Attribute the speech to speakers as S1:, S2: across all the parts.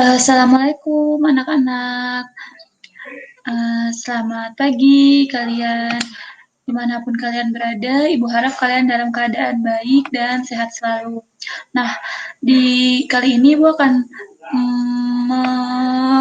S1: Assalamualaikum anak-anak. Selamat pagi kalian. Dimanapun kalian berada, Ibu harap kalian dalam keadaan baik dan sehat selalu. Nah, di kali ini Ibu akan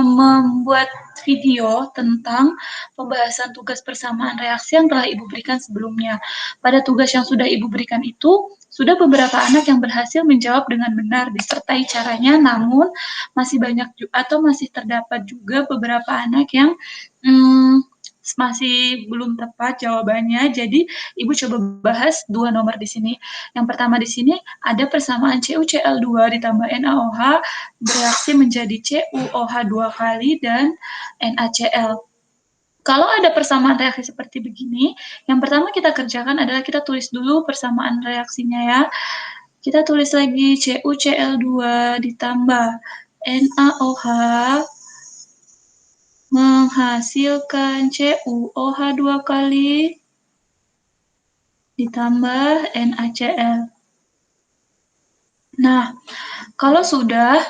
S1: membuat video tentang pembahasan tugas persamaan reaksi yang telah Ibu berikan sebelumnya. Pada tugas yang sudah Ibu berikan itu, sudah beberapa anak yang berhasil menjawab dengan benar disertai caranya, namun masih banyak atau masih terdapat juga beberapa anak yang masih belum tepat jawabannya. Jadi Ibu coba bahas dua nomor di sini. Yang pertama di sini ada persamaan CuCl2 ditambah NaOH bereaksi menjadi CuOH 2 kali dan NaCl. Kalau ada persamaan reaksi seperti begini, yang pertama kita kerjakan adalah kita tulis dulu persamaan reaksinya ya. Kita tulis lagi CuCl2 ditambah NaOH menghasilkan CuOH 2 kali ditambah NaCl. Nah, kalau sudah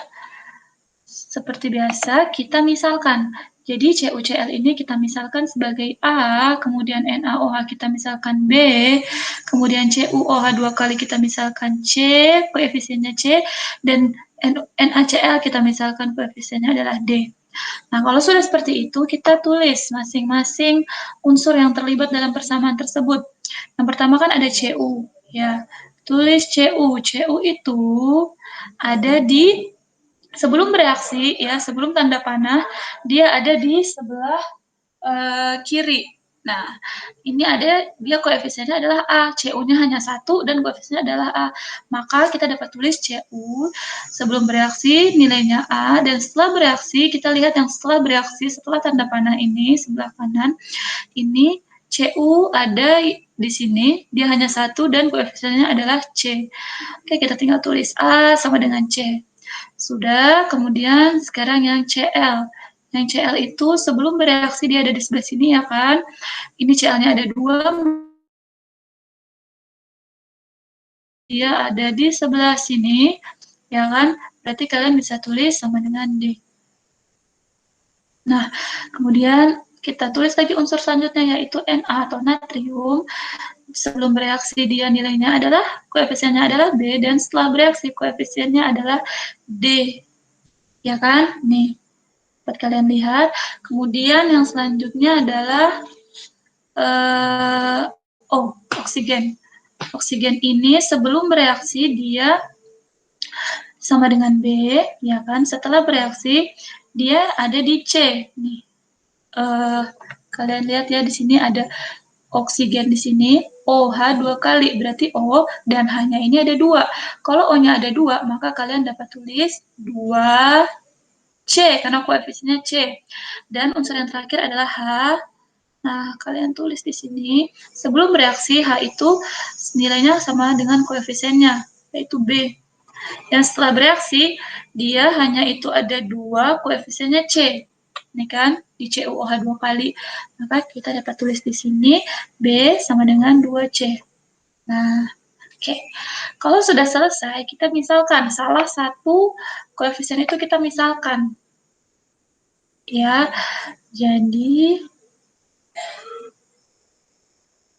S1: seperti biasa kita misalkan. Jadi CuCl ini kita misalkan sebagai A, kemudian NaOH kita misalkan B, kemudian CuOH 2 kali kita misalkan C, koefisiennya C, dan NaCl kita misalkan koefisiennya adalah D. Nah, kalau sudah seperti itu, kita tulis masing-masing unsur yang terlibat dalam persamaan tersebut. Yang pertama kan ada Cu, ya. Tulis Cu. Cu itu ada di sebelum bereaksi, ya, sebelum tanda panah, dia ada di sebelah kiri. Nah, ini ada, dia koefisiennya adalah A, CU-nya hanya 1 dan koefisiennya adalah A. Maka kita dapat tulis CU sebelum bereaksi nilainya A, dan setelah bereaksi, kita lihat yang setelah bereaksi, setelah tanda panah ini, sebelah kanan, ini CU ada di sini, dia hanya 1 dan koefisiennya adalah C. Oke, kita tinggal tulis A sama dengan C. Sudah, kemudian sekarang yang Cl. Yang Cl itu sebelum bereaksi dia ada di sebelah sini ya kan. Ini Cl-nya ada 2, dia ada di sebelah sini, ya kan. Berarti kalian bisa tulis sama dengan D. Nah, kemudian kita tulis lagi unsur selanjutnya yaitu Na atau natrium. Sebelum bereaksi dia nilainya adalah, koefisiennya adalah B, dan setelah bereaksi koefisiennya adalah D. Ya kan? Nih, dapat kalian lihat. Kemudian yang selanjutnya adalah oksigen. Oksigen ini sebelum bereaksi dia sama dengan B, ya kan? Setelah bereaksi dia ada di C. Nih, kalian lihat ya di sini ada oksigen di sini. OH 2 kali, berarti O dan H-nya ini ada 2. Kalau O-nya ada 2, maka kalian dapat tulis 2 C, karena koefisiennya C. Dan unsur yang terakhir adalah H. Nah, kalian tulis di sini, sebelum bereaksi H itu nilainya sama dengan koefisiennya, yaitu B. Dan setelah bereaksi, dia hanya itu ada 2, koefisiennya C. Ini kan, di CuOH 2 kali. Maka kita dapat tulis di sini, B sama dengan 2C. Nah, oke. Kalau sudah selesai, kita misalkan salah satu koefisien itu kita misalkan. Ya, jadi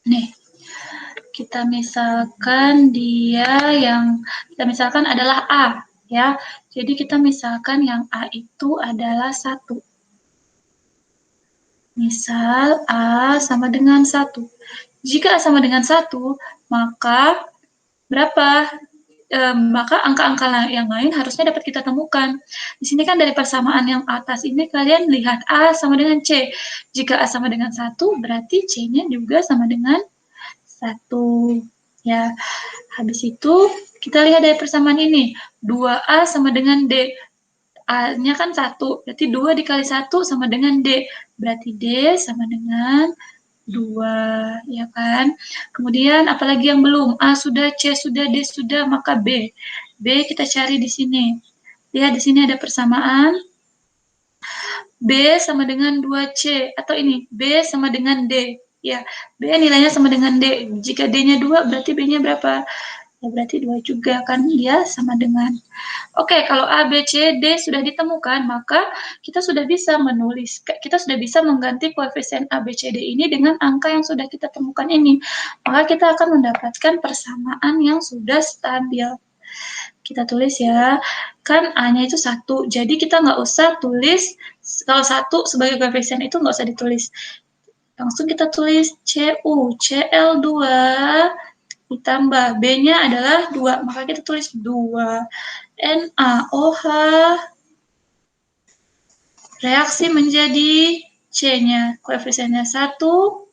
S1: nih, kita misalkan dia yang kita misalkan adalah A, ya. Jadi kita misalkan yang A itu adalah 1. Misal A sama dengan 1. Jika A sama dengan 1, maka berapa? Maka angka-angka yang lain harusnya dapat kita temukan. Di sini kan dari persamaan yang atas ini kalian lihat A sama dengan C. Jika A sama dengan 1, berarti C-nya juga sama dengan 1. Ya, habis itu kita lihat dari persamaan ini. 2A sama dengan D. A-nya kan 1, berarti 2 dikali 1 sama dengan D. Berarti D sama dengan 2, ya kan? Kemudian apalagi yang belum? A sudah, C sudah, D sudah, maka B. B kita cari di sini. Lihat di sini ada persamaan. B sama dengan 2C, atau ini, B sama dengan D. Ya, B nilainya sama dengan D. Jika D-nya 2, berarti B-nya berapa? Ya, berarti 2 juga kan, dia sama dengan. Oke, kalau A, B, C, D sudah ditemukan, maka kita sudah bisa menulis, kita sudah bisa mengganti koefisien A, B, C, D ini dengan angka yang sudah kita temukan ini. Maka kita akan mendapatkan persamaan yang sudah stabil. Kita tulis ya, kan A-nya itu 1, jadi kita nggak usah tulis, kalau 1 sebagai koefisien itu nggak usah ditulis. Langsung kita tulis CU, CL2, ditambah B-nya adalah 2, maka kita tulis 2. NaOH, reaksi menjadi C-nya, koefisiennya 1, 1,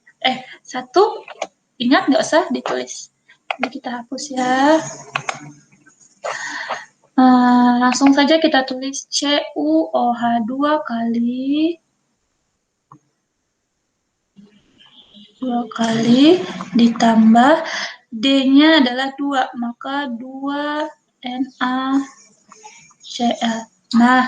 S1: ingat nggak usah ditulis. Jadi kita hapus ya. Langsung saja kita tulis CuOH 2 kali 2 kali ditambah D-nya adalah 2, maka 2 NaCl. Nah,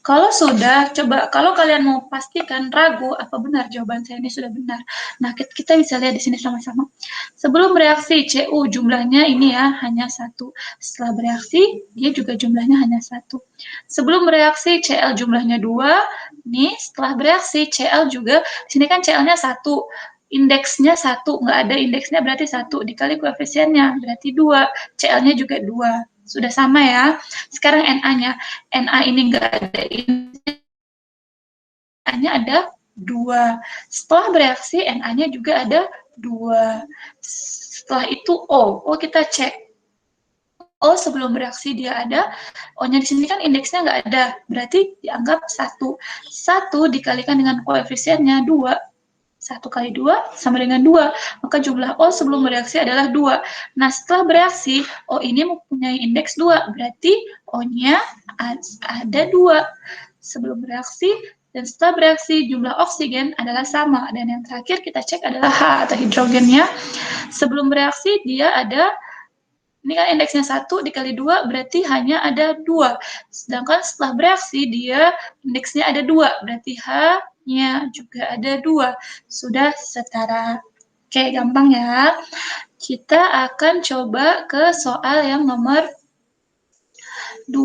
S1: kalau sudah, coba kalau kalian mau pastikan ragu apa benar jawaban saya ini sudah benar. Nah, kita bisa lihat di sini sama-sama. Sebelum bereaksi Cu jumlahnya ini ya hanya 1. Setelah bereaksi dia juga jumlahnya hanya 1. Sebelum bereaksi Cl jumlahnya 2. Nih, setelah bereaksi Cl juga, di sini kan Cl-nya 1. Indeksnya 1, nggak ada indeksnya berarti 1 dikali koefisiennya berarti 2. Cl-nya juga 2. Sudah sama ya. Sekarang Na-nya. Na ini nggak ada Na-nya ada 2. Setelah bereaksi Na-nya juga ada 2. Setelah itu O. O kita cek. O sebelum bereaksi dia ada. O-nya di sini kan indeksnya nggak ada. Berarti dianggap 1. 1 dikalikan dengan koefisiennya 2. 1 kali 2 sama dengan 2. Maka jumlah O sebelum bereaksi adalah 2. Nah, setelah bereaksi, O ini mempunyai indeks 2. Berarti O-nya ada 2 sebelum bereaksi. Dan setelah bereaksi, jumlah oksigen adalah sama. Dan yang terakhir kita cek adalah H atau hidrogennya. Sebelum bereaksi, dia ada, ini kan indeksnya 1 dikali 2, berarti hanya ada 2. Sedangkan setelah bereaksi, dia indeksnya ada 2. Berarti H-nya juga ada 2. Sudah setara. Oke, gampang ya. Kita akan coba ke soal yang nomor 2.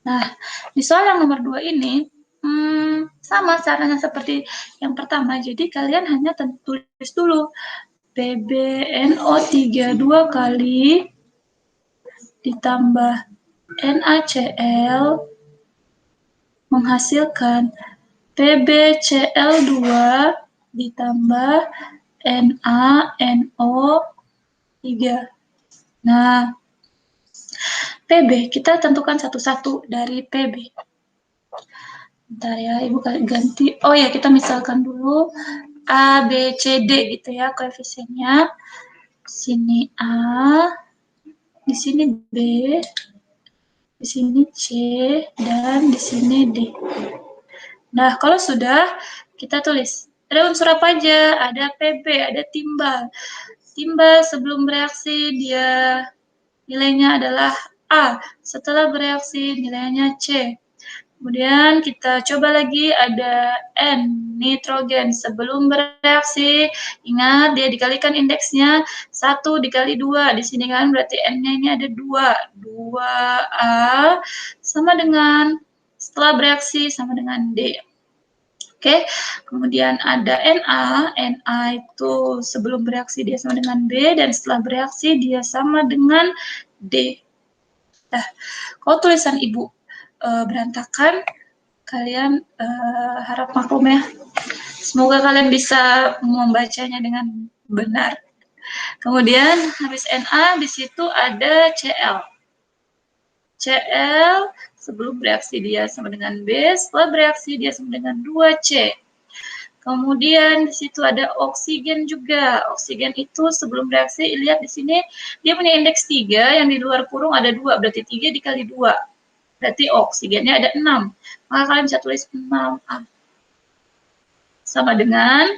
S1: Nah, di soal yang nomor 2 ini, sama caranya seperti yang pertama. Jadi, kalian hanya tulis dulu. PbNO3 2 kali ditambah NaCl menghasilkan PbCl2 ditambah NaNO3. Nah, Pb kita tentukan satu-satu dari Pb. Bentar ya, Ibu ganti. Oh ya, kita misalkan dulu A, B, C, D gitu ya koefisiennya. Di sini A, di sini B, di sini C, dan di sini D. Nah, kalau sudah, kita tulis. Ada unsur apa aja? Ada Pb, ada timbal. Timbal sebelum bereaksi, dia nilainya adalah A. Setelah bereaksi, nilainya C. Kemudian kita coba lagi ada N, nitrogen. Sebelum bereaksi, ingat dia dikalikan indeksnya 1 dikali 2. Di sini kan berarti N-nya ini ada 2. 2A sama dengan setelah bereaksi sama dengan D. Oke, kemudian ada Na. Na itu sebelum bereaksi dia sama dengan B, dan setelah bereaksi dia sama dengan D. Nah, kalau tulisan Ibu berantakan, kalian harap maklum ya. Semoga kalian bisa membacanya dengan benar. Kemudian habis Na di situ ada Cl. Cl sebelum bereaksi dia sama dengan B, setelah bereaksi dia sama dengan 2C. Kemudian di situ ada oksigen juga. Oksigen itu sebelum bereaksi, lihat di sini dia punya indeks 3, yang di luar kurung ada 2, berarti 3 dikali 2. Berarti oksigennya ada 6. Maka kalian bisa tulis 6A. Sama dengan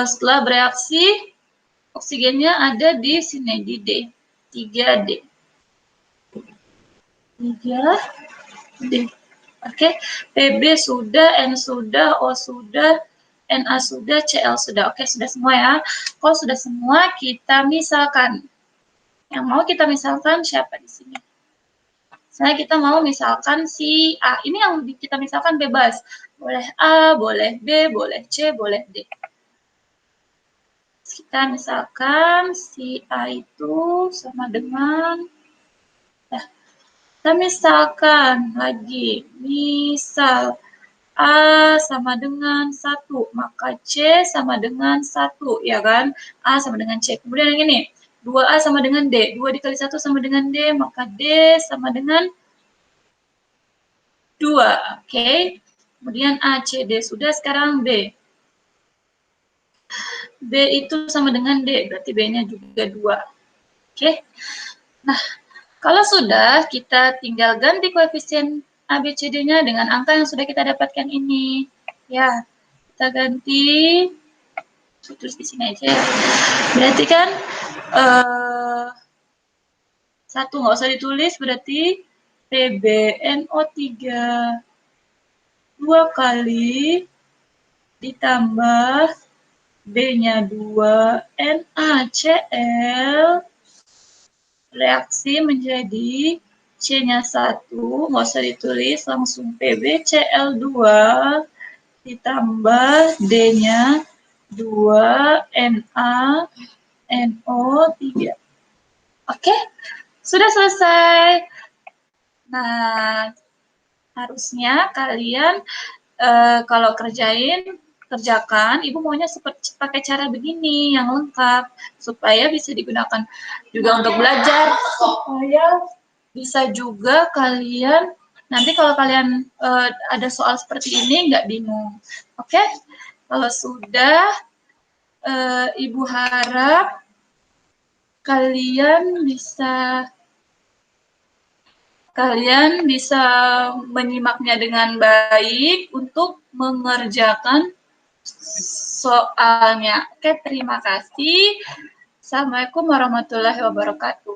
S1: setelah bereaksi, oksigennya ada di sini, di D. 3D. 3D. Oke, Pb sudah, N sudah, O sudah, Na sudah, Cl sudah. Oke, sudah semua ya. Kalau sudah semua, kita misalkan. Yang mau kita misalkan siapa di sini? Saya kita mau misalkan si A. Ini yang kita misalkan bebas. Boleh A, boleh B, boleh C, boleh D. Kita misalkan si A itu sama dengan, kita misalkan lagi, misal A sama dengan 1, maka C sama dengan 1, ya kan? A sama dengan C. Kemudian yang ini, 2A sama dengan D. 2 dikali 1 sama dengan D, maka D sama dengan 2. Oke. Kemudian A, C, D. Sudah, sekarang B. B itu sama dengan D, berarti B-nya juga 2. Oke. Nah, kalau sudah, kita tinggal ganti koefisien A, B, C, D-nya dengan angka yang sudah kita dapatkan ini. Ya, kita ganti. Tulis di sini aja ya. Berarti kan, 1 nggak usah ditulis, berarti PbNO3 2 kali ditambah B-nya 2 NaCl, reaksi menjadi C-nya 1, nggak usah ditulis, langsung PbCl2 ditambah D-nya 2 NaNO3. Oke, sudah selesai. Nah, harusnya kalian kalau kerjakan, Ibu maunya seperti pakai cara begini yang lengkap supaya bisa digunakan juga untuk belajar. Supaya bisa juga kalian nanti kalau kalian ada soal seperti ini nggak bingung. Oke? Kalau sudah, Ibu harap kalian bisa menyimaknya dengan baik untuk mengerjakan soalnya. Oke, terima kasih. Assalamualaikum warahmatullahi wabarakatuh.